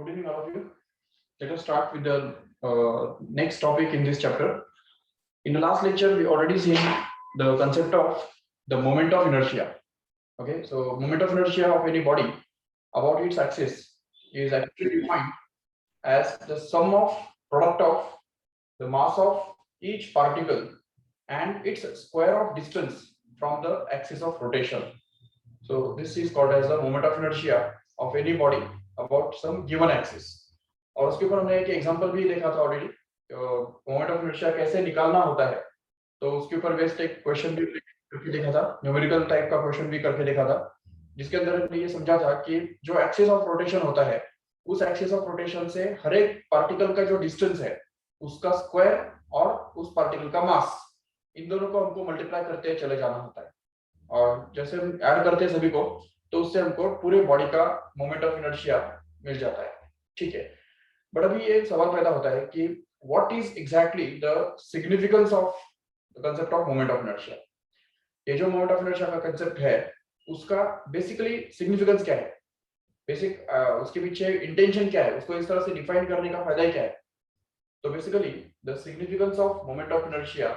Good evening, all of you. Let us start with the next topic in this chapter. In the last lecture, we already seen the concept of the moment of inertia. Okay, so moment of inertia of any body about its axis is actually defined as the sum of product of the mass of each particle and its square of distance from the axis of rotation. So this is called as the moment of inertia of any body about some given axis. और उसके ऊपर हमने एक example भी देखा था already, moment of inertia कैसे निकालना होता है। तो उसके ऊपर बेस्ड एक क्वेश्चन भी करके देखा था, न्यूमेरिकल टाइप का क्वेश्चन भी करके देखा था, जिसके अंदर हमने ये समझा था कि जो एक्सिस ऑफ रोटेशन होता है, उस एक्सिस ऑफ रोटेशन से हर एक पार्टिकल का जो डिस्टेंस है उसका स्क्वायर और उस पार्टिकल का मास, इन दोनों को हमको मल्टीप्लाई करते चले जाना होता है। और जैसे हम ऐड करते हैं सभी को, तो उससे हमको पूरे बॉडी का मोमेंट ऑफ इनर्शिया मिल जाता है। ठीक है, बट अभी ये सवाल पैदा होता है कि what is exactly the significance of the concept of moment of inertia. ये जो मोमेंट ऑफ इनर्शिया का कंसेप्ट है, उसका बेसिकली सिग्निफिकेंस क्या है, बेसिक उसके पीछे इंटेंशन क्या है, उसको इस तरह से डिफाइन करने का फायदा क्या है। तो basically the significance of moment of inertia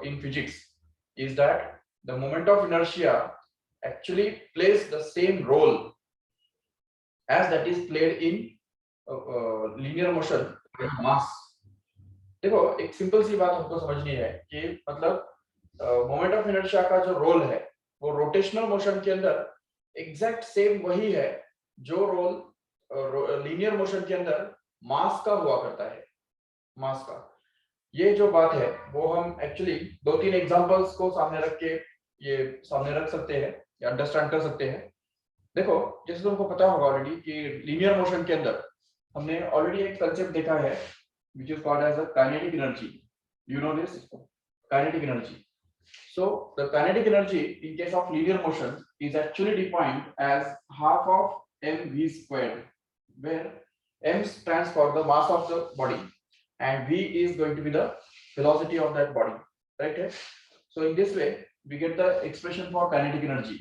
in physics is that the moment of inertia actually plays the same role as that is played in linear motion by mass. देखो, एक सिंपल सी बात हमको समझनी है कि मतलब मोमेंट ऑफ इनर्शिया का जो रोल है वो रोटेशनल मोशन के अंदर एग्जैक्ट सेम वही है जो रोल लीनियर मोशन के अंदर मास का हुआ करता है, मास का। ये जो बात है वो हम एक्चुअली दो तीन एग्जांपल्स को सामने रख के ये सामने रख सकते हैं या अंडरस्टैंड कर सकते हैं। देखो, जैसे तुमको पता होगा ऑलरेडी कि लीनियर मोशन के अंदर हमने ऑलरेडी एक कंसेप्ट देखा है which is called as a kinetic energy. You know this kinetic energy. So the kinetic energy in case of linear motion is actually defined as half of mv squared, where m stands for the mass of the body and v is going to be the velocity of that body, right? So in this way we get the expression for kinetic energy.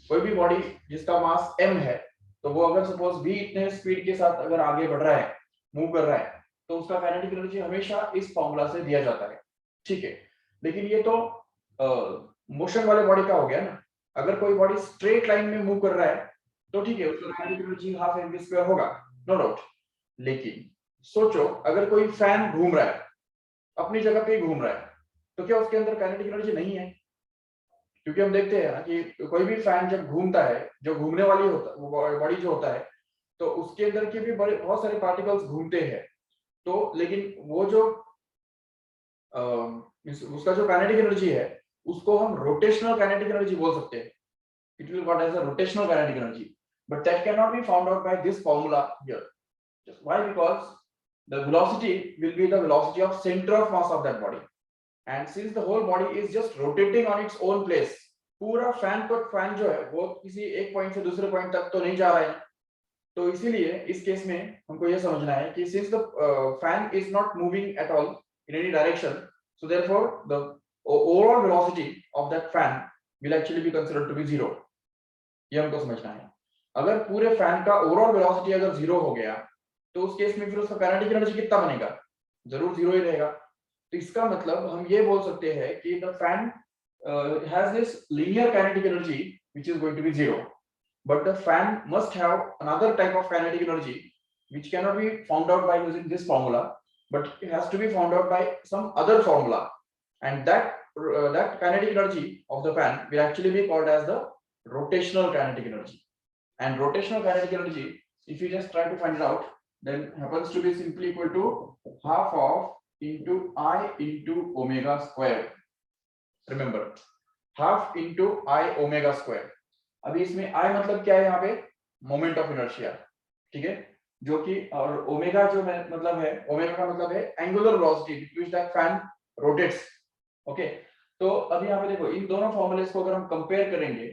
कोई भी body जिसका मास m है, तो वो अगर suppose v इतने speed के साथ अगर आगे बढ़ रहा है, मूव कर रहा है, तो उसका काइनेटिक एनर्जी हमेशा इस फॉर्मूला से दिया जाता है। ठीक है, लेकिन ये तो मोशन वाले बॉडी का हो गया ना। अगर कोई बॉडी स्ट्रेट लाइन में मूव कर रहा है तो ठीक है, उसका kinetic energy half mv square होगा, नो डाउट। लेकिन सोचो अगर कोई फैन घूम रहा है, अपनी जगह पे घूम रहा है, तो क्या उसके अंदर काइनेटिक एनर्जी नहीं है? क्योंकि हम देखते हैं ना कि कोई भी फैन जब घूमता है, जो घूमने वाली होता है बॉडी जो होता है, तो उसके अंदर के भी बहुत सारे पार्टिकल्स घूमते हैं। तो लेकिन वो जो उसका जो काइनेटिक एनर्जी है उसको हम रोटेशनल काइनेटिक एनर्जी बोल सकते हैं। It will called as a rotational kinetic energy, but that can not be found out by this formula here. Just why? Because the velocity will be the velocity of centre of mass of that body, and since the whole body is just rotating on its own place, पूरा fan जो है वो किसी एक point से दूसरे point तक तो नहीं जा रहा है। तो इसीलिए इस केस में हमको ये समझना है कि since the fan is not moving at all in any direction, so therefore the overall velocity of that fan will actually be considered to be zero. ये हमको समझना है। अगर पूरे फैन का ओवरऑल वेलोसिटी अगर जीरो हो गया, तो उस केस में फिर उसका काइनेटिक एनर्जी कितना बनेगा? जरूर जीरो ही रहेगा। तो इसका मतलब हम ये बोल सकते हैं कि the fan has this linear kinetic energy which is going to be zero, but the fan must have another type of kinetic energy which cannot be found out by using this formula, but it has to be found out by some other formula, and that kinetic energy of the fan will actually be called as the rotational kinetic energy. And rotational kinetic energy, if you just try to find it out, then happens to be simply equal to half of into I into omega square. Remember, half into I omega square. अभी इसमें I मतलब क्या है यहाँ पे? Moment of inertia, ठीक है, जो कि और ओमेगा जो मतलब है, ओमेगा का मतलब है angular velocity with which that fan rotates. Okay, तो अभी यहाँ पे देखो, इन दोनों फॉर्मूलेस को अगर हम कंपेयर करेंगे,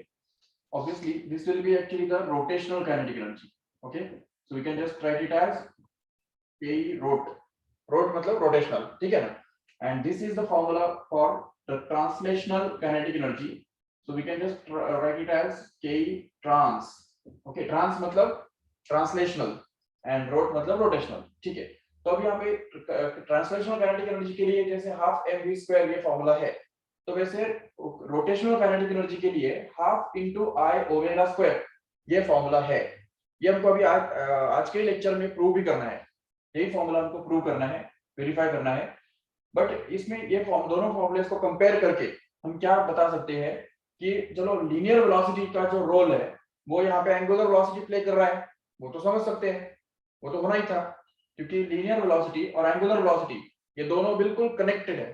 obviously this will be actually the rotational kinetic energy. Okay, so we can just write it as K rot. Rot मतलब rotational, ठीक है ना? And this is the formula for the translational kinetic energy. So we can just write it as K trans. Okay, trans मतलब translational and wrote मतलब rotational, ठीक है। तो अब यहाँ पे ट्रांसलेशनल काइनेटिक एनर्जी के लिए जैसे हाफ एम वी स्क्वायर ये फॉर्मूला है, तो वैसे रोटेशनल काइनेटिक एनर्जी के लिए हाफ इंटू आई ओमेगा स्क्वायर ये फॉर्मूला है। ये हमको अभी आज के लेक्चर में प्रूव भी करना है, यही फॉर्मूला हमको प्रूव करना है, वेरीफाई करना है। बट इसमें ये दोनों फॉर्मूलेस को कंपेयर करके हम क्या बता सकते हैं कि चलो लीनियर वेलोसिटी का जो रोल है वो यहाँ पे एंगुलर वेलोसिटी प्ले कर रहा है, वो तो समझ सकते हैं, वो तो होना ही था, क्योंकि लीनियर वेलोसिटी और एंगुलर वेलोसिटी ये दोनों बिल्कुल कनेक्टेड है।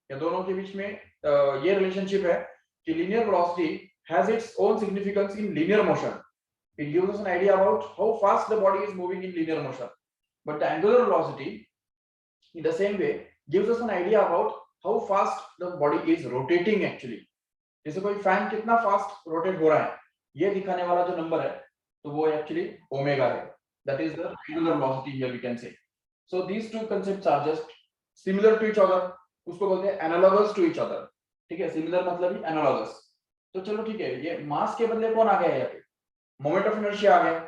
ये दोनों के बीच में ये रिलेशनशिप है कि linear velocity has its own significance in linear motion. It gives us an idea about how fast the body is moving in linear motion. But the angular velocity, in the same way, gives us an idea about how fast the body is rotating actually. जैसे कोई fan कितना fast rotate हो रहा है, ये दिखाने वाला जो नंबर है, तो वो एक्चुअली ओमेगा है. That is the angular velocity here we can say. So these two concepts are just similar to each other. उसको बोलते हैं analogous to each other. ठीक है, similar मतलब ही analogous. तो चलो ठीक है, ये मास के बदले कौन आ गया है यहाँ पे? मोमेंट ऑफ इनर्शिया आ गया।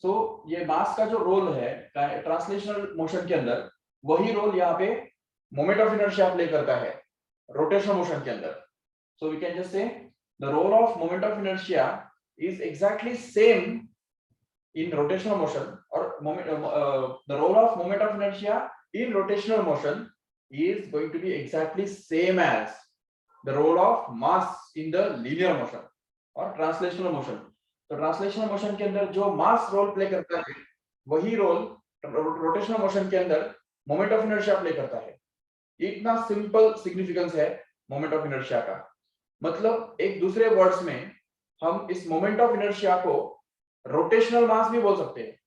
सो ये मास का जो रोल है ट्रांसलेशनल मोशन के अंदर, वही रोल यहाँ पे मोमेंट ऑफ इनर्शिया प्ले करता है रोटेशनल मोशन के अंदर। So we can just say the role of moment of inertia is exactly same in rotational motion, और the role of moment of inertia in rotational motion is going to be exactly same as the role of mass in the linear motion or translational motion. तो translational motion के अंदर जो मास role play करता है, वही role rotational motion के अंदर moment of inertia play करता है। इतना सिंपल सिग्निफिकेंस है मोमेंट ऑफ इनर्शिया का। मतलब एक दूसरे वर्ड्स में हम इस मोमेंट ऑफ इनर्शिया को रोटेशनल मास भी बोल सकते हैं,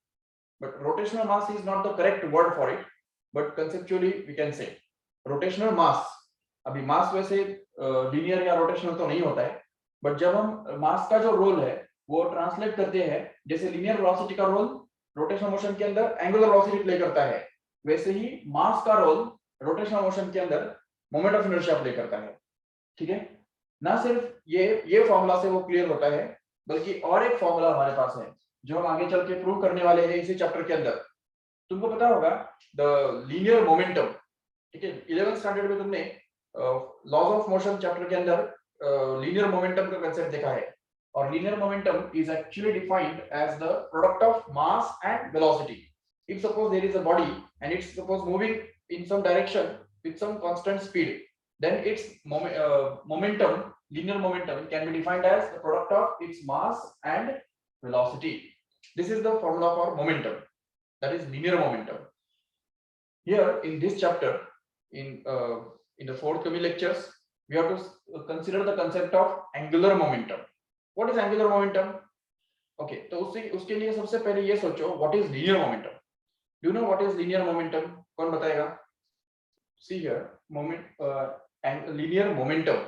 but rotational mass is not the correct word for it, but conceptually we can say rotational mass. अभी मास वैसे लीनियर या रोटेशनल तो नहीं होता है, बट जब हम मास का जो रोल है वो ट्रांसलेट करते हैं, जैसे लीनियर वेलोसिटी का रोल रोटेशनल मोशन के अंदर एंगुलर वेलोसिटी प्ले करता है, वैसे ही मास का रोल रोटेशनल मोशन के अंदर मोमेंट ऑफ इनर्शिया प्ले करता है। ठीक है, ना सिर्फ ये फॉर्मूला से वो क्लियर होता है, बल्कि और एक फॉर्मूला हमारे पास है जो हम आगे चल के प्रूव करने वाले हैं इसी चैप्टर के अंदर। तुमको पता होगा द लीनियर मोमेंटम, ठीक है, 11th स्टैंडर्ड में तुमने लॉज ऑफ मोशन चैप्टर के अंदर लीनियर मोमेंटम का कंसेप्ट देखा है। और linear momentum is actually defined as the product of mass and velocity. If suppose there is a body and it's suppose moving in some direction with some constant speed, then its momentum, linear momentum, can be defined as the product of its mass and velocity. This is the formula for momentum, that is linear momentum. Here in this chapter, in the forthcoming lectures, we have to consider the concept of angular momentum. What is angular momentum? Okay, तो उसके लिए सबसे पहले ये सोचो what is linear momentum. Do you know what is linear momentum? कौन बताएगा? See here, and linear momentum.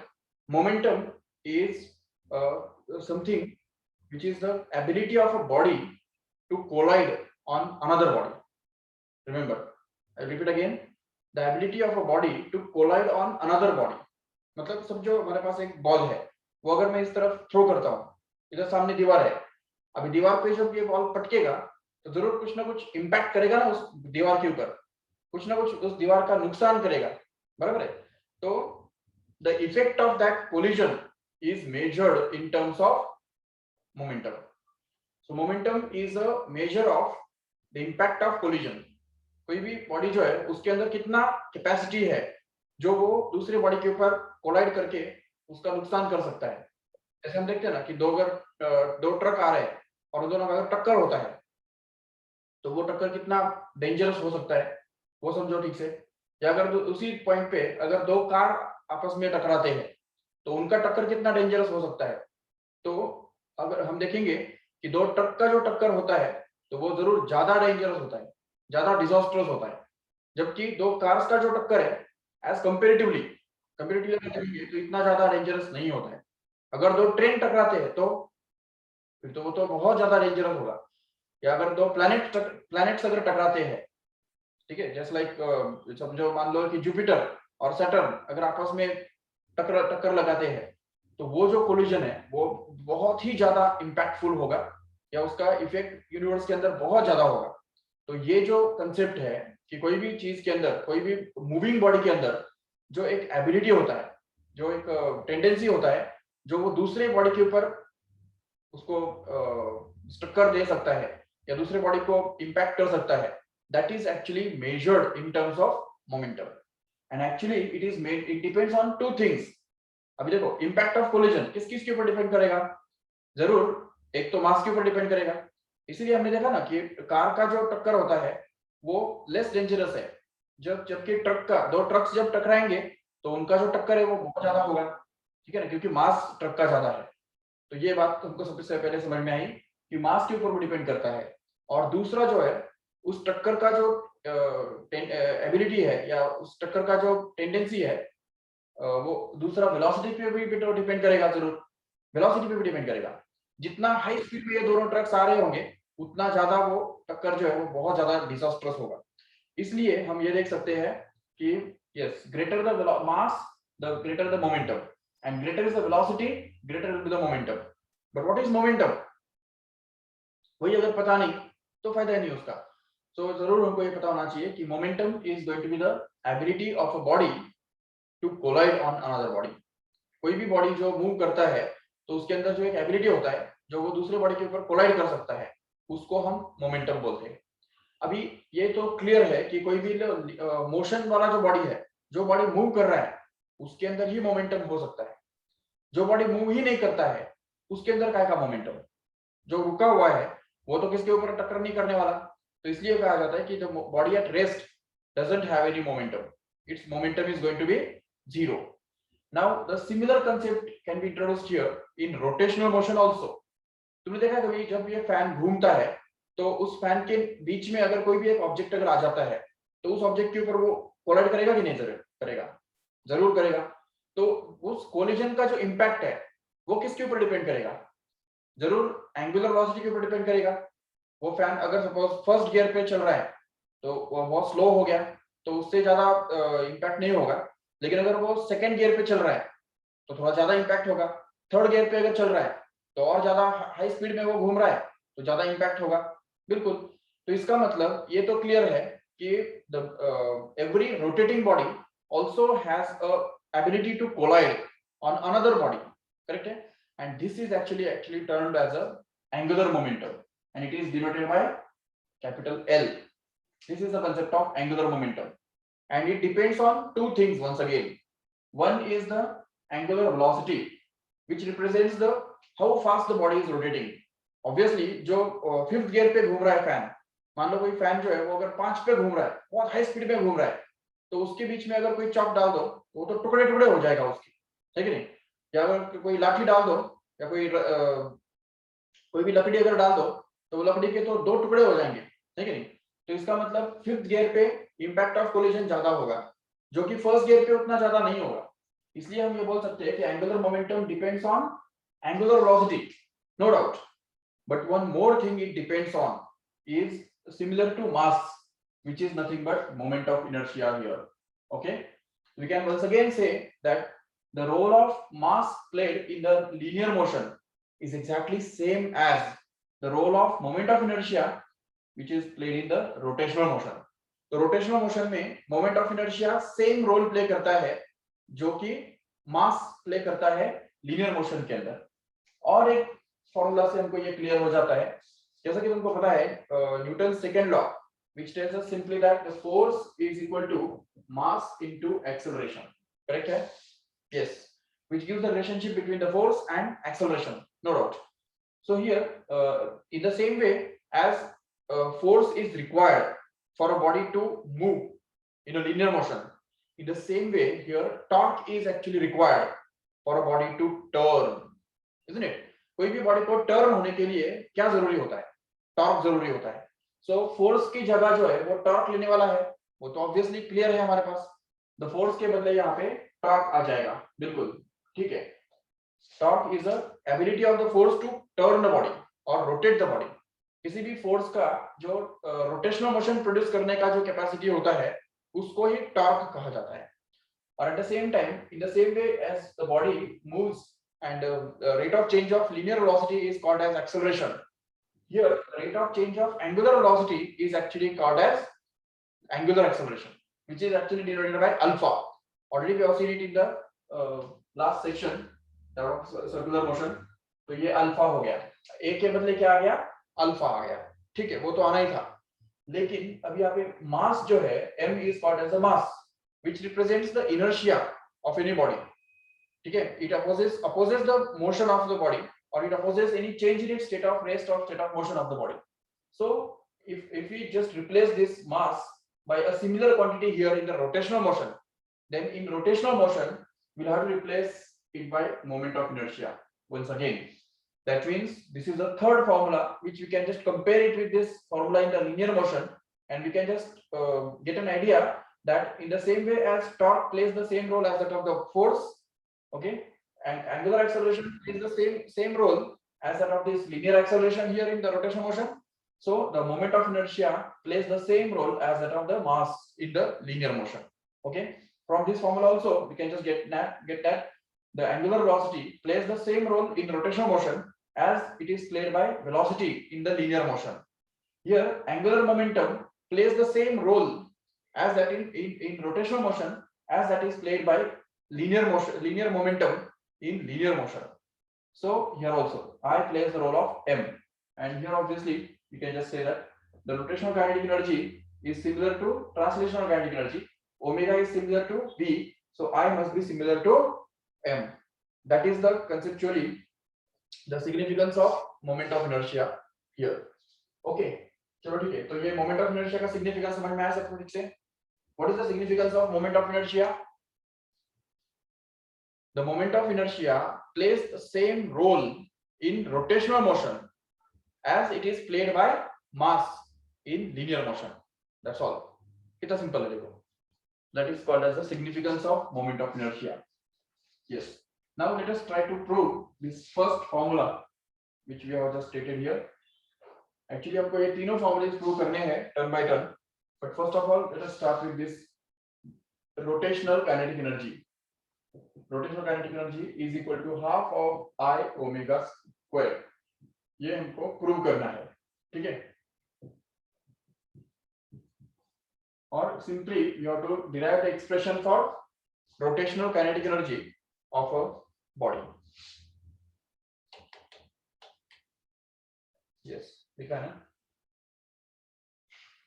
Momentum is something which is the ability of a body to collide on another body. Remember, I repeat again, the ability of a body to collide on another body. मतलब समझो हमारे पास एक ball है, वो अगर मैं इस तरफ थ्रो करता हूँ, इधर सामने दीवार है, अभी दीवार पे जब ये बॉल पटकेगा तो जरूर कुछ ना कुछ इम्पैक्ट करेगा ना उस दीवार के ऊपर, कुछ ना कुछ उस दीवार का नुकसान करेगा, बराबर है? तो the effect of that collision is measured in terms of momentum. So momentum is a measure of the impact of collision. कोई भी बॉडी जो है उसके अंदर कितना कैपेसिटी है जो वो दूसरे बॉडी के ऊपर कोलाइड करके उसका नुकसान कर सकता है. जैसे हम देखते हैं ना कि दो ट्रक आ रहे हैं और दोनों का अगर टक्कर होता है तो वो टक्कर कितना डेंजरस हो सकता है वो समझो ठीक से. या अगर उसी पॉइंट पे अगर दो कार आपस में टकराते हैं तो उनका टक्कर कितना डेंजरस हो सकता है. तो अगर हम देखेंगे कि दो ट्रक का जो टक्कर होता है तो वो जरूर ज्यादा डेंजरस होता है, ज्यादा डिजास्टर्स होता है, जबकि दो कार्स का जो टक्कर है एज कंपेरेटिवली देखेंगे तो इतना ज्यादा डेंजरस नहीं होता है. अगर दो ट्रेन टकराते हैं तो फिर तो वो तो बहुत ज्यादा डेंजरस होगा. या अगर दो प्लैनेट्स अगर टकराते हैं, ठीक है, जस्ट लाइक समझो मान लो कि जुपिटर और सैटर्न अगर आपस में टक्कर लगाते हैं तो वो जो कोलिजन है वो बहुत ही ज्यादा इंपैक्टफुल होगा या उसका इफेक्ट यूनिवर्स के अंदर बहुत ज्यादा होगा. तो ये जो कंसेप्ट है कि कोई भी चीज के अंदर, कोई भी मूविंग बॉडी के अंदर जो एक एबिलिटी होता है, जो एक टेंडेंसी होता है, जो वो दूसरे बॉडी के ऊपर उसको टक्कर दे सकता है या दूसरे बॉडी को इम्पैक्ट कर सकता है, that is actually measured in terms of momentum. And actually it is made, it depends on two things. अभी देखो, इम्पैक्ट ऑफ कोलिजन किस किस के ऊपर डिपेंड करेगा? जरूर एक तो मास के ऊपर डिपेंड करेगा. इसीलिए हमने देखा ना कि कार का जो टक्कर होता है वो लेस डेंजरस है, जबकि ट्रक का, दो ट्रक्स जब टकराएंगे तो उनका जो टक्कर है वो बहुत ज्यादा होगा. ठीक है ना, क्योंककि मास ट्रक का ज्यादा है. तो ये बात हमको सबसे पहले समझ में आई कि मास के ऊपर भी डिपेंड करता है. और दूसरा जो है, उस टक्कर का जो एबिलिटी है या उस टक्कर का जो टेंडेंसी है, वो दूसरा वेलोसिटी पे भी डिपेंड करेगा. जरूर वेलोसिटी पे भी डिपेंड करेगा. जितना हाई स्पीड पे ये दोनों ट्रक्स आ रहे होंगे उतना ज्यादा वो टक्कर जो है वो बहुत ज्यादा डिजास्ट्रस होगा. इसलिए हम ये देख सकते हैं कि yes, greater the mass the greater the momentum, and greater is the velocity, greater will be the momentum. But what is momentum? वही अगर पता नहीं तो फायदा नहीं उसका. So जरूर हमको ये पता होना चाहिए कि momentum is going to be the ability of a body to collide on another body. कोई भी बॉडी जो मूव करता है तो उसके अंदर जो एक एबिलिटी होता है जो वो दूसरे बॉडी के ऊपर कोलाइड कर सकता है, उसको हम मोमेंटम बोलते हैं. अभी ये तो क्लियर है कि कोई भी मोशन वाला जो बॉडी है, जो बॉडी मूव कर रहा है, उसके अंदर ही मोमेंटम हो सकता है. जो बॉडी मूव ही नहीं करता है उसके अंदर क्या का मोमेंटम? जो रुका हुआ है वो तो किसके ऊपर टक्कर नहीं करने वाला. तो इसलिए कहा जाता है कि the body at rest doesn't have any momentum, its momentum is going to be zero. Now the similar concept can be introduced here in rotational motion also. तुमने देखा कभी जब ये फैन घूमता है तो उस फैन के बीच में अगर कोई भी एक ऑब्जेक्ट अगर आ जाता है तो उस ऑब्जेक्ट के ऊपर वो कोलाइड करेगा कि नहीं? जरूर करेगा. जरूर करेगा. तो उस कोलिजन का जो इम्पैक्ट है वो किसके ऊपर डिपेंड करेगा? जरूर एंगुलर वेलोसिटी के ऊपर डिपेंड करेगा. वो फैन अगर सपोज फर्स्ट गियर पे चल रहा है तो वो बहुत स्लो हो गया तो उससे ज्यादा इम्पैक्ट नहीं होगा. लेकिन अगर वो सेकंड गियर पे चल रहा है तो थोड़ा ज्यादा इम्पैक्ट होगा. थर्ड गियर पे अगर चल रहा है तो और ज्यादा हाई स्पीड में वो घूम रहा है तो ज्यादा इम्पैक्ट होगा. बिल्कुल. तो इसका मतलब ये तो क्लियर है कि the every rotating body also has a ability to collide on another body, correct? And this is actually termed as a angular momentum, and it is denoted by capital L. This is the concept of angular momentum, and it depends on two things once again. One is the angular velocity, which represents the how fast the body is rotating. Obviously जो fifth gear पे घूम रहा है fan, मान लो कोई fan जो है वो अगर 5 पे घूम रहा है, बहुत हाई स्पीड में घूम रहा है, तो उसके बीच में अगर कोई चॉक डाल दो वो तो टुकड़े टुकड़े हो जाएगा उसके, है कि नहीं? या अगर कोई लाठी डाल दो या कोई भी लकड़ी अगर डाल दो तो वो लकड़ी के तो 2 टुकड़े हो जाएंगे, है कि नहीं? तो इसका मतलब फिफ्थ गियर पे इम्पैक्ट ऑफ कोलिजन ज्यादा होगा, जो कि फर्स्ट गियर पे उतना ज्यादा नहीं होगा. इसलिए हम ये बोल सकते हैं कि angular momentum depends on angular velocity, no doubt. But one more thing it depends on is similar to mass, which is nothing but moment of inertia here. Okay, we can once again say that the role of mass played in the linear motion is exactly same as the role of moment of inertia which is played in the rotational motion. तो rotational motion में moment of inertia same role play करता है जो कि mass play करता है linear motion के अंदर. और एक फॉर्मूला से हमको ये क्लियर हो जाता है, जैसा कि तुमको पता है Newton second law, which tells us simply that the force is equal to mass into acceleration, correct hai? Yes, which gives the relationship between the force and acceleration, no doubt. So here in the same way as force is required for a body to move in a linear motion, in the same way here torque is actually required for a body to turn, isn't it? कोई भी body को turn होने के लिए क्या जरूरी होता है? टॉर्क जरूरी होता है. सो फोर्स की जगह जो है वो टॉर्क लेने वाला है, वो तो ऑब्वियसली क्लियर है हमारे पास. द फोर्स के बदले यहाँ पे टॉर्क आ जाएगा. बिल्कुल ठीक है. Torque is the ability of the force to turn the body और रोटेट द बॉडी. किसी भी फोर्स का जो रोटेशनल मोशन प्रोड्यूस करने का जो कैपेसिटी होता है उसको ही टॉर्क कहा जाता है. और at the same time in the same way as the body moves and rate of change of linear velocity is called as acceleration. Here, the rate of change of angular velocity is actually called as angular acceleration, which is actually denoted by alpha. Already we have seen it in the last section, circular motion. तो ये alpha हो गया, ए के बदले क्या आ गया, alpha आ गया, ठीक है, वो तो आना ही था. लेकिन अभी यहाँ पे मास जो है, m is called as a mass, which represents the inertia of any body. ठीक है, it opposes the motion of the body, or it opposes any change in its state of rest or state of motion of the body. So if we just replace this mass by a similar quantity here in the rotational motion, then in rotational motion we'll have to replace it by moment of inertia once again. That means this is the third formula which we can just compare it with this formula in the linear motion, and we can just get an idea that in the same way as torque plays the same role as that of the force, okay, and angular acceleration plays the same role as that of this linear acceleration here in the rotational motion. So the moment of inertia plays the same role as that of the mass in the linear motion. Okay, from this formula also we can just get that the angular velocity plays the same role in rotational motion as it is played by velocity in the linear motion. Here, angular momentum plays the same role as that in rotational motion as that is played by linear momentum in linear motion. So here also I plays the role of m, and here obviously you can just say that the rotational kinetic energy is similar to translational kinetic energy. Omega is similar to v, so I must be similar to m. That is the conceptually the significance of moment of inertia here. Okay, चलो ठीक है, तो ये moment of inertia का significance समझ में आया सबको ठीक से? What is the significance of moment of inertia? The moment of inertia plays the same role in rotational motion as it is played by mass in linear motion. That's all. It's a simple है. That is called as the significance of moment of inertia. Yes. Now let us try to prove this first formula which we have just stated here. Actually हमको ये तीनों formulas prove करने हैं turn by turn. But first of all, let us start with this rotational kinetic energy. Rotational kinetic energy is equal to half of I omega square. ये हमको prove करना है, ठीक है? और simply you have to derive the expression for rotational kinetic energy of a body. Yes, लिखा है ना?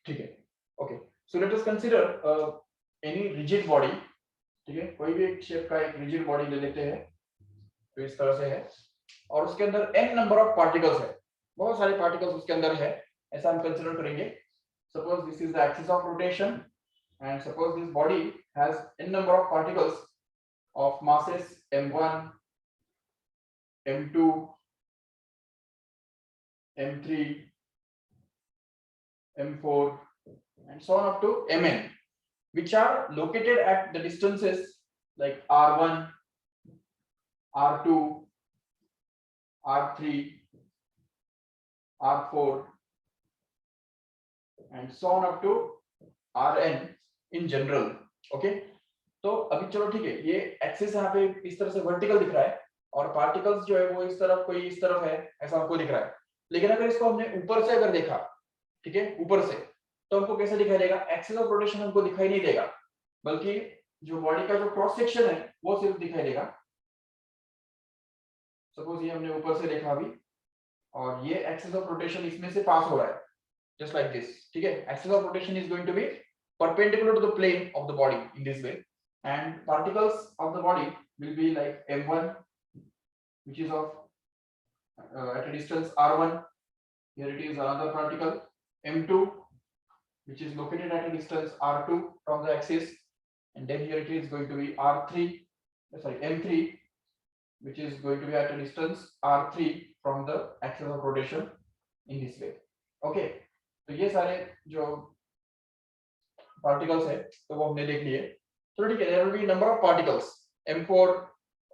ठीक है. Okay, so let us consider any rigid body. ठीक है, कोई भी एक शेप का एक rigid body ले लेते हैं, तो इस तरह से है, और उसके अंदर n number of particles है, बहुत सारे particles उसके अंदर है, ऐसा हम consider करेंगे. Suppose this is the axis of rotation, and suppose this body has n number of particles of masses m1, m2, m3, m4, and so on up to mn, which are located at the distances like r1, r2, r3, r4, and so on up to rn in general. Okay, तो अभी चलो ठीक है, ये axis यहाँ पे इस तरह से वर्टिकल दिख रहा है, और पार्टिकल्स जो है वो इस तरफ, कोई इस तरफ है, ऐसा हमको दिख रहा है. लेकिन अगर इसको हमने ऊपर से अगर देखा, ठीक है, ऊपर से, तो हमको कैसे दिखाई देगा? एक्सिस ऑफ रोटेशन हमको दिखाई नहीं देगा, बल्कि जो बॉडी का जो क्रॉस सेक्शन है वो सिर्फ दिखाई देगा. सपोज ये हमने ऊपर से देखा अभी, और ये एक्सिस ऑफ रोटेशन इसमें से पास हो रहा है, just like this. ठीक है, axis of rotation is going to be perpendicular to the plane of the body in this way, and particles of the body will be like m1, which is of at a distance r1. Here it is another particle, m2, which is located at a distance r2 from the axis, and then here it is going to be r3, sorry, m3, which is going to be at a distance r3 from the axis of rotation in this way. Okay, तो ये सारे जो particles है तो वो हमने देख लिए. तो ठीक है, there will be number of particles m4,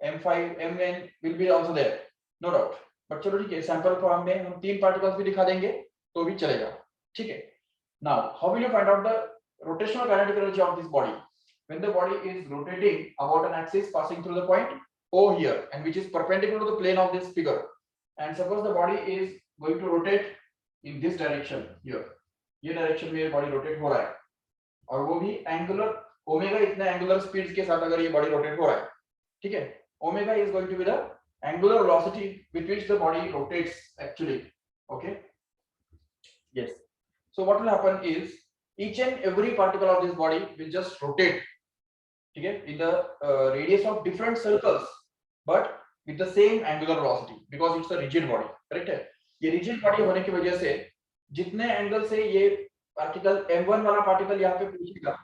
m5, mn will be also there, no doubt. But चलो ठीक है, सैंपल फॉर्म में हम तीन पार्टिकल्स भी दिखा देंगे तो भी चलेगा. ठीक है. Now how will you find out the rotational kinetic energy of this body? When the body is rotating about an axis passing through the point O here, and which is perpendicular to the plane of this figure, and suppose the body is going to rotate in this direction here, ये direction में ये body rotate हो रहा है, और वो भी angular omega इतने एंगुलर स्पीड के साथ अगर ये बॉडी रोटेट हो रहा है, ठीक है, omega is going to be the angular velocity with which the body rotates actually. Okay, yes, so what will happen is each and every particle of this body will just rotate, okay, in the radius of different circles but with the same angular velocity because it's a rigid body. Correct है, ये rigid body होने की वजह से जितने angle से ये particle m1 वाला पार्टिकल यहाँ पे पहुंचेगा,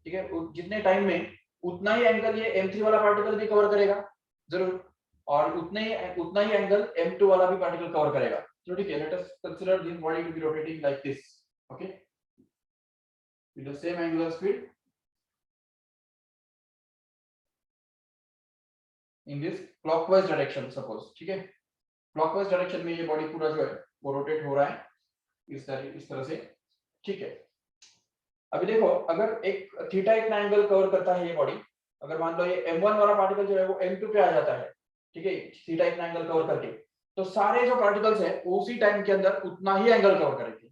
ठीक है, जितने टाइम में उतना ही एंगल ये m3 वाला पार्टिकल भी कवर करेगा जरूर, और उतना ही एंगल m2 वाला भी पार्टिकल कवर करेगा. तो ठीक है, let us consider this body to be rotating like this, okay, with the same angular speed in this clockwise direction suppose. ठीक है, क्लॉकवाइज डायरेक्शन में ये बॉडी पूरा जो है वो रोटेट हो रहा है इस तरह से. ठीक है, अभी देखो अगर एक थीटा इतना एंगल कवर करता है ये बॉडी, अगर मान लो ये m1 वाला पार्टिकल जो है वो m2 पे आ जाता है, ठीक है, थीटा इतना एंगल कवर करके, तो सारे जो पार्टिकल्स है उसी टाइम के अंदर उतना ही एंगल कवर करेंगे.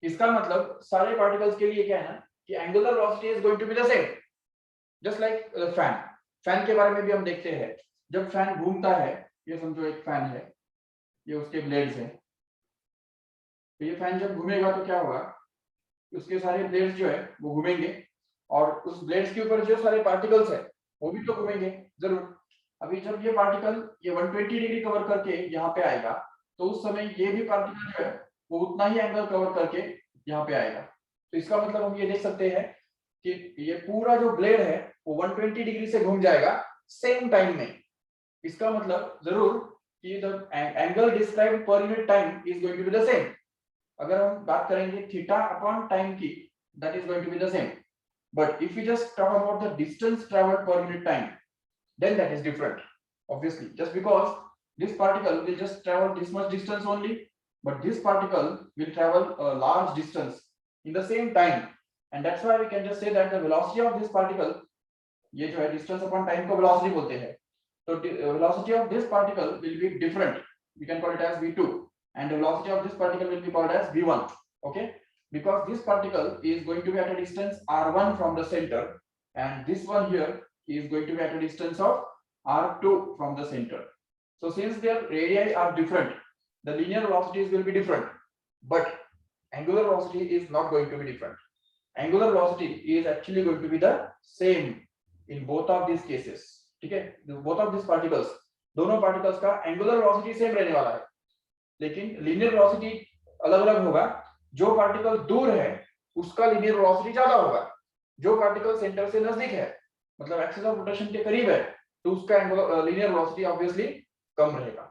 इसका मतलब सारे पार्टिकल्स के लिए क्या है ना कि angular velocity is going to be the same, just like fan. Fan के बारे में भी हम देखते हैं, जब फैन घूमता है, ये समझो एक फैन है, ये उसके ब्लेड्स हैं, तो ये फैन जब घूमेगा तो क्या होगा, उसके सारे ब्लेड्स जो है वो घूमेंगे, और उस ब्लेड्स के ऊपर जो सारे पार्टिकल्स है वो भी तो घूमेंगे जरूर. अभी जब ये पार्टिकल ये 120 डिग्री कवर करके यहाँ पे आएगा, तो उस समय ये भी पार्टिकल जो है वो उतना ही एंगल कवर करके यहाँ पे आएगा. तो इसका मतलब हम ये देख सकते हैं कि ये पूरा जो ब्लेड है वो 120 डिग्री से घूम जाएगा सेम टाइम में. इसका मतलब जरूर कि the angle described per unit time is going to be the same. अगर हम बात करेंगे थीटा अपॉन टाइम की, that is going to be the same. But if we just talk about the distance traveled per unit time, then that is different. Obviously, just because this particle will just travel this much distance only, but this particle will travel a large distance in the same time, and that's why we can just say that the velocity of this particle, ये जो है distance upon time को velocity बोलते हैं, तो velocity of this particle will be different. We can call it as v2, and the velocity of this particle will be called as v1. Okay. Because this particle is going to be at a distance r1 from the center, and this one here is going to be at a distance of r2 from the center. So since their radii are different, the linear velocities will be different, but angular velocity is not going to be different. Angular velocity is actually going to be the same in both of these cases. ठीक है, both of these particles, दोनों particles का angular velocity same रहने वाला है, लेकिन linear velocity अलग-अलग होगा. जो पार्टिकल दूर है उसका लीनियर वेलोसिटी ज्यादा होगा, जो पार्टिकल सेंटर से नजदीक है, मतलब एक्सिस ऑफ रोटेशन के करीब है, तो उसका लीनियर वेलोसिटी ऑब्वियसली कम रहेगा.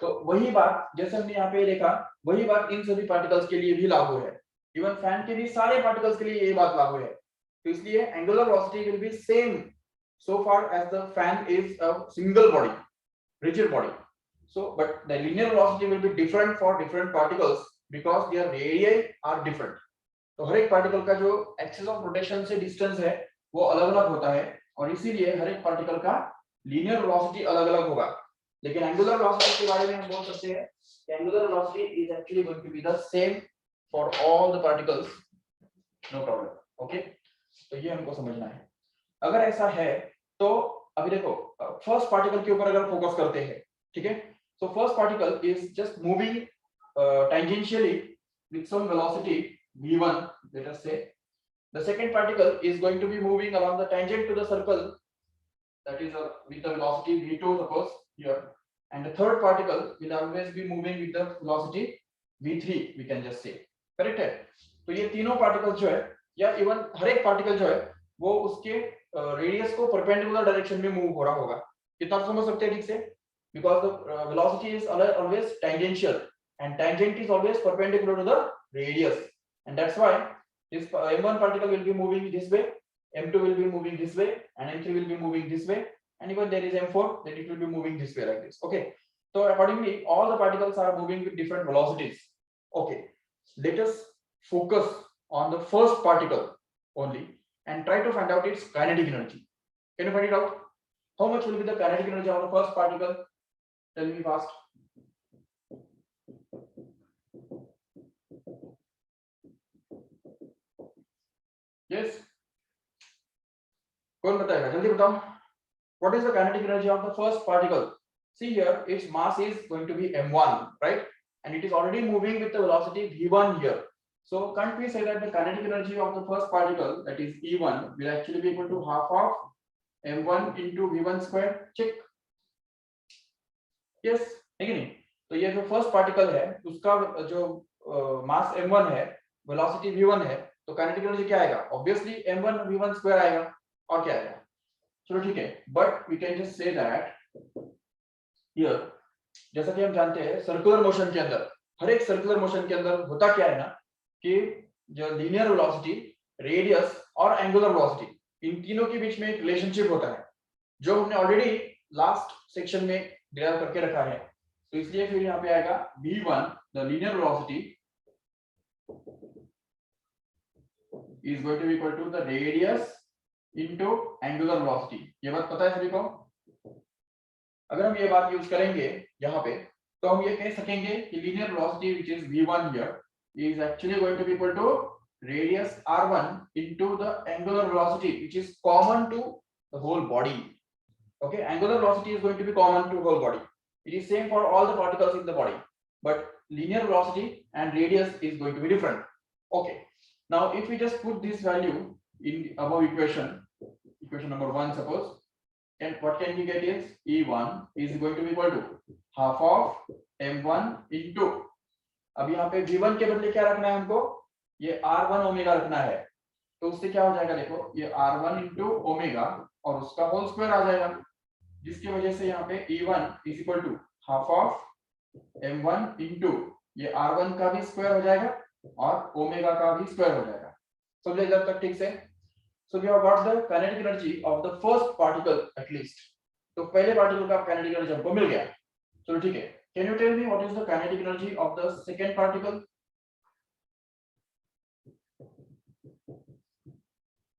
तो वही बात जैसे हमने यहाँ पे देखा, वही बात इन सभी पार्टिकल्स के लिए भी लागू है. इवन फैन के भी सारे पार्टिकल्स के लिए ये बात लागू है. तो इसलिए angular velocity will B same so far as the fan is a single body, rigid body. So, but the linear velocity will be different for different particles because their radii are different. तो हर एक particle का जो axis of rotation से distance है वो अलग-अलग होता है, और इसीलिए हर एक पार्टिकल का लीनियर वेलोसिटी अलग-अलग होगा. लेकिन एंगुलर वेलोसिटी के बारे में हम बोल सकते हैं कि angular velocity is actually going to be the same for all the particles, no problem. Okay, तो ये हमको समझना है. अगर ऐसा है तो अभी देखो फर्स्ट पार्टिकल के ऊपर अगर फोकस करते हैं, ठीक है, so first particle is just moving tangentially with some velocity v1, let us say. The second particle is going to be moving along the tangent to the circle, that is with the velocity v2 suppose here, and the third particle will always be moving with the velocity v3, we can just say. correct है. तो ये तीनों particles जो है, या even हर एक particle जो है वो उसके रेडियस को परपेंडिकुलर डायरेक्शन में मूव हो रहा होगा. कितना समझ सकते हैं ठीक से? Because the velocity is always tangential, and tangent is always perpendicular to the radius, and that's why this m1 particle will be moving this way, m2 will be moving this way, and m3 will be moving this way, and even there is m4, then it will be moving this way like this. Okay, so accordingly all the particles are moving with different velocities. Okay, let us focus on the first particle only and try to find out its kinetic energy. Can you find it out? How much will be the kinetic energy of the first particle? Tell me fast. Yes, कौन बताएगा, जल्दी बताओ. What is the kinetic energy of the first particle? See here, its mass is going to be m1, right? And it is already moving with the velocity v1 here. So can't we say that the kinetic energy of the first particle, that is E1, will actually be equal to half of m1 into v1 square? Check. Yes, है कि नहीं? तो ये जो first particle है उसका जो मास m1 है, वेलोसिटी v1 है, तो काइनेटिक एनर्जी क्या आएगा? ऑब्वियसली m1 v1 स्क्वायर आएगा. और क्या आएगा? चलो ठीक है, but we can just say that here, जैसा कि हम जानते हैं सर्कुलर मोशन के अंदर, हर एक सर्कुलर मोशन के अंदर होता क्या है ना कि जो लीनियर वेलोसिटी, रेडियस और एंगुलर वेलोसिटी, इन तीनों के बीच में एक रिलेशनशिप होता है जो हमने ऑलरेडी लास्ट सेक्शन में डिराइव करके रखा है. तो इसलिए फिर यहाँ पे आएगा v1, the linear velocity is going to be equal to the radius into angular velocity. ये बात पता है सभी को? अगर हम ये बात यूज करेंगे यहाँ पे तो हम ये कह सकेंगे कि linear velocity which is v1 here is actually going to be equal to radius r1 into the angular velocity which is common to the whole body. Okay, angular velocity is going to be common to whole body. It is same for all the particles in the body, but linear velocity and radius is going to be different. Okay, now if we just put this value in above equation, equation number 1 suppose, and what can we get is E1 is going to be equal to half of m1 into, अब यहाँ पे v1 के बदले क्या रखना है हमको? ये r1 ओमेगा रखना है. तो उससे क्या हो जाएगा, देखो ये r1 into ओमेगा और उसका होल स्क्वायर आ जाएगा, जिसकी वजह से यहाँ पे E1 is equal to half of m1 into ये r1 का भी स्क्वायर हो जाएगा और ओमेगा का भी स्क्वायर हो जाएगा. समझे जब तक ठीक से? So we have got the kinetic energy of the first particle at least. तो पहले पार्टिकल का काइनेटिक एनर्जी हमको मिल गया. चलो ठीक है, can you tell me what is the kinetic energy of the second particle?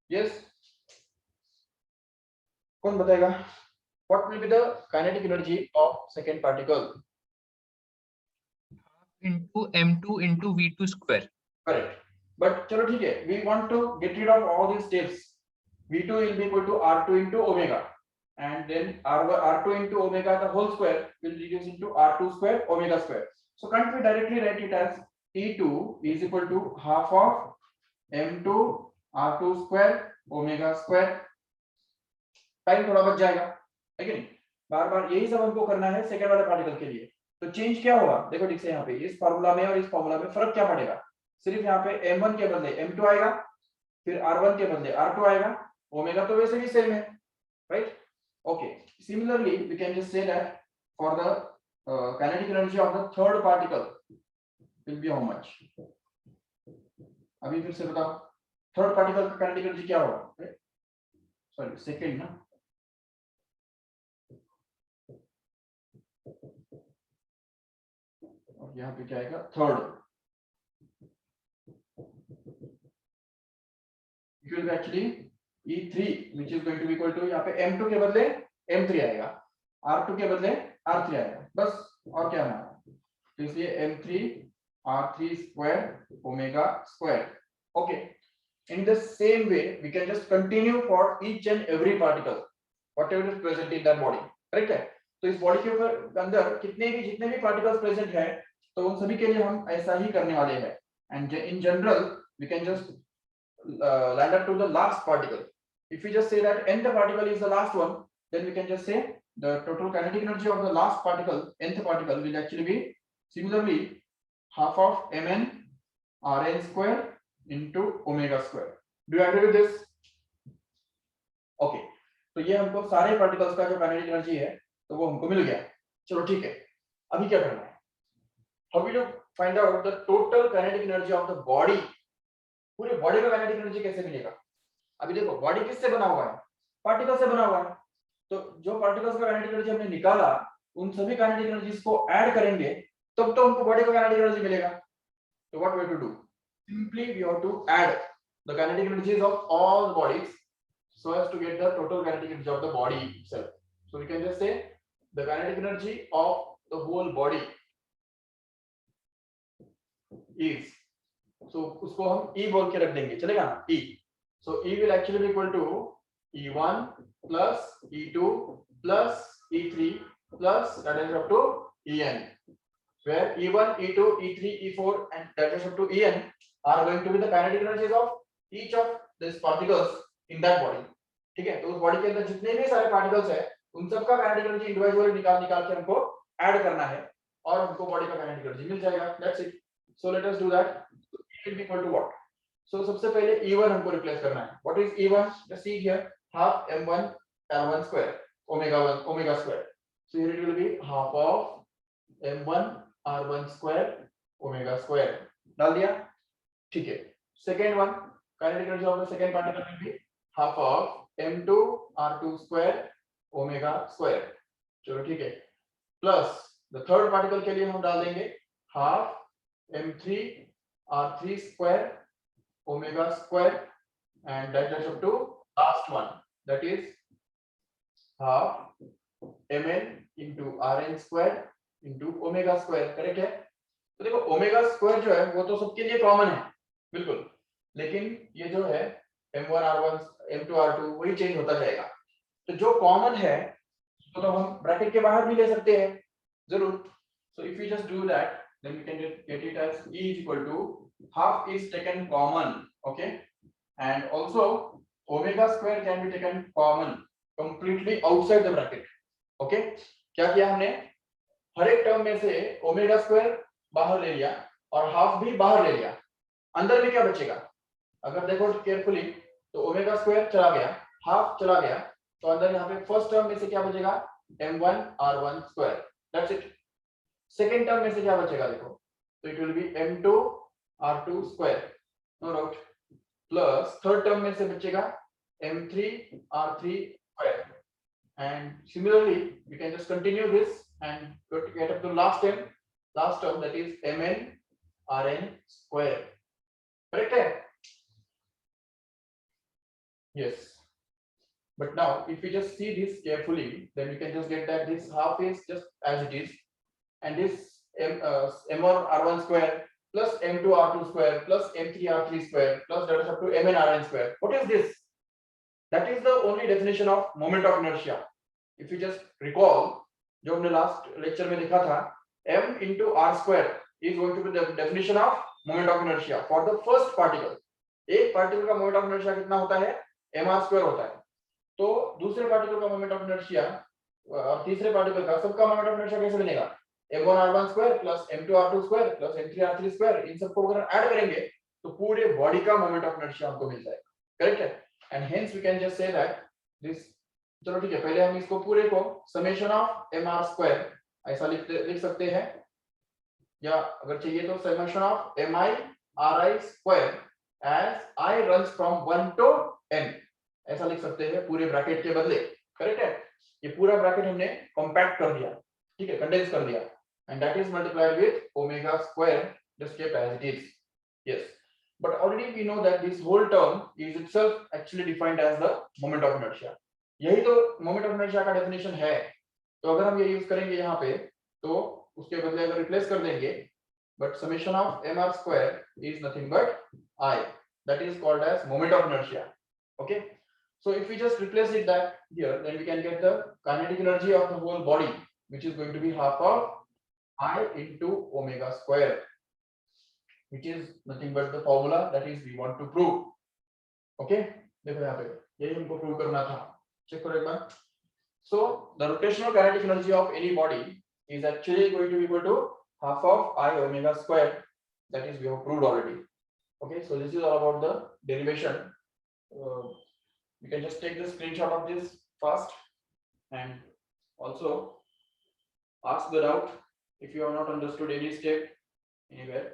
Yes, कौन बताएगा? What will be the kinetic energy of second particle? Into m2 into v2 square. Correct. But चलो ठीक है, we want to get rid of all these steps. v2 will be equal to r2 into omega, and then r2 into omega the whole square will reduce into r2 square omega square. So can't we directly write it as E2 is equal to half of m2 r2 square omega square? Time थोड़ा बच जाएगा, है कि नहीं? बार बार यही सब हमको करना है सेकंड वाले पार्टिकल के लिए. तो चेंज क्या होगा, देखो ठीक से यहाँ पे इस फार्मूला में और इस फार्मूला में फर्क क्या पड़ेगा? सिर्फ यहाँ पे m1 के बदले m2 आएगा, फिर r1 के बदले r2 आएगा, ओमेगा तो वैसे भी सेम है, right? Okay, similarly we can just say that for the kinetic energy of the third particle will be how much. अभी फिर से बताओ, थर्ड पार्टिकल का काइनेटिक एनर्जी क्या होगा? सॉरी, सेकंड ना, और यहाँ पे क्या आएगा? Third. It will be actually E3 which is going to be equal to, यहाँ पे M2 के बदले M3 आएगा, R2 के बदले R3 आएगा, बस. और क्या है? तो इसलिए M3 R3 square omega square. Okay, in the same way we can just continue for each and every particle whatever is present in that body. Correct है? तो इस बॉडी के ऊपर अंदर जितने भी पार्टिकल्स प्रेजेंट है तो उन सभी के लिए हम ऐसा ही करने वाले हैं. And in general we can just land up to the last particle. If we just say that nth particle is the last one, then we can just say the total kinetic energy of the last particle, nth particle, will actually be similarly half of mn rn square into omega square. Do you agree with this? Okay, तो ये हमको सारे particles का जो kinetic energy है तो वो हमको मिल गया. चलो ठीक है, अभी क्या करना है? How will you find out the total kinetic energy of the body? पूरे बॉडी का काइनेटिक एनर्जी कैसे मिलेगा? अभी देखो, बॉडी किससे बना हुआ है? पार्टिकल से बना हुआ है. तो जो पार्टिकल्स का काइनेटिक एनर्जी हमने निकाला, उन सभी काइनेटिक एनर्जीज को ऐड करेंगे तब तो हमको बॉडी का काइनेटिक एनर्जी मिलेगा. तो what we have to do? Simply we have to add the kinetic energies of all the bodies so as to get the total kinetic energy of the body itself. So we can just say the kinetic energy of the whole body is, so उसको हम E बोल के रख देंगे, चलेगा ना? E. So E will actually be equal to E1 plus E2 plus E3 plus that is up to En, where E1, E2, E3, E4 and that is up to En are going to be the kinetic energies of each of these particles in that body. ठीक है, तो उस body के अंदर जितने भी सारे particles है उन सब का काइनेटिक एनर्जी इंडिविजुअली निकाल के हमको ऐड करना है और हमको बॉडी का काइनेटिक एनर्जी मिल जाएगा. That's it. So let us do that. It will be equal to what? So सबसे पहले E1 हमको रिप्लेस करना है. What is E1? Just see here, half m1 r1 square omega 1 omega square. So here it will be half of m1 r1 square omega square. डाल दिया. ठीक है. Second one, kinetic energy of the second particle will be half of m2 r2 square omega square. चलो ठीक है. Plus the third particle के लिए हम डाल देंगे half m3 r3 square omega square and that is up to last one that is half mn into rn square into omega square. Correct है. तो देखो ओमेगा स्क्वायर जो है वो तो सबके लिए कॉमन है बिल्कुल, लेकिन ये जो है m1 r1 m2 r2 वही चेंज होता जाएगा. तो जो कॉमन है तो हम ब्रैकेट के बाहर भी ले सकते हैं जरूर. So if you just do that then we can get it as E is equal to half is taken common, okay, and also omega square can be taken common completely outside the bracket. okay, क्या किया हमने, हर एक term में से omega square बाहर ले लिया और हाफ भी बाहर ले लिया. अंदर में क्या बचेगा? अगर देखो केयरफुली तो ओमेगा स्क्वायर चला गया, हाफ चला गया, तो अंदर यहाँ पे फर्स्ट टर्म में से क्या बचेगा? m1 r1 square. That's it. Second term में से क्या बचेगा देखो, तो इट विल बी m2 r2 square, no doubt, plus third term में से बचेगा m3 r3 square. And similarly you can just continue this and get up to last term that is mn rn square. correct है? yes. But now if we just see this carefully then we can just get that this half is just as it is and this m1 r1 square plus m2 r2 square plus m3 r3 square plus that is up to mn rn square. what is this? that is the only definition of moment of inertia. if you just recall जो हमने last lecture में देखा था, m into r square is going to be the definition of moment of inertia for the first particle. एक particle का moment of inertia कितना होता है? mr स्क्वायर होता है. तो दूसरे पार्टिकल का मोमेंट ऑफ इनर्शिया और तीसरे पार्टिकल का सबका मोमेंट ऑफ इनर्शिया कैसे बनेगा? m1 r1 square plus m2 r2 square plus m3 r3 square. इन सबको अगर ऐड करेंगे तो पूरे बॉडी का मोमेंट ऑफ इनर्शिया हमको मिल जाएगा. करेक्ट है? And hence we can just say that this, चलो ठीक है, पहले हम इसको पूरे को समेशन ऑफ mr स्क्वायर ऐसा लिख सकते हैं, या अगर चाहिए तो summation of mi ri square as i runs from 1 to n ऐसा लिख सकते हैं पूरे ब्रैकेट के बदले. करेक्ट है? ये पूरा ब्रैकेट हमने कॉम्पैक्ट कर दिया, ठीक है, कंडेंस कर दिया, and that is multiplied with omega square just kept as it is. Yes, but already we know that this whole term is itself actually defined as the moment of inertia. यही तो moment of inertia का definition है. तो अगर हम ये use करेंगे यहाँ पे तो उसके बदले अगर रिप्लेस कर देंगे, but summation of mr square is nothing but I, that is called as moment of inertia. okay, so if we just replace it that here, then we can get the kinetic energy of the whole body, which is going to be half of I into omega square, which is nothing but the formula that is we want to prove. okay, देखो यहाँ पे यही हमको prove करना था. Check करो एक बार. so the rotational kinetic energy of any body is actually going to be equal to half of I omega square, that is we have proved already. okay, so this is all about the derivation. You can just take the screenshot of this first and also ask the doubt if you have not understood any step anywhere.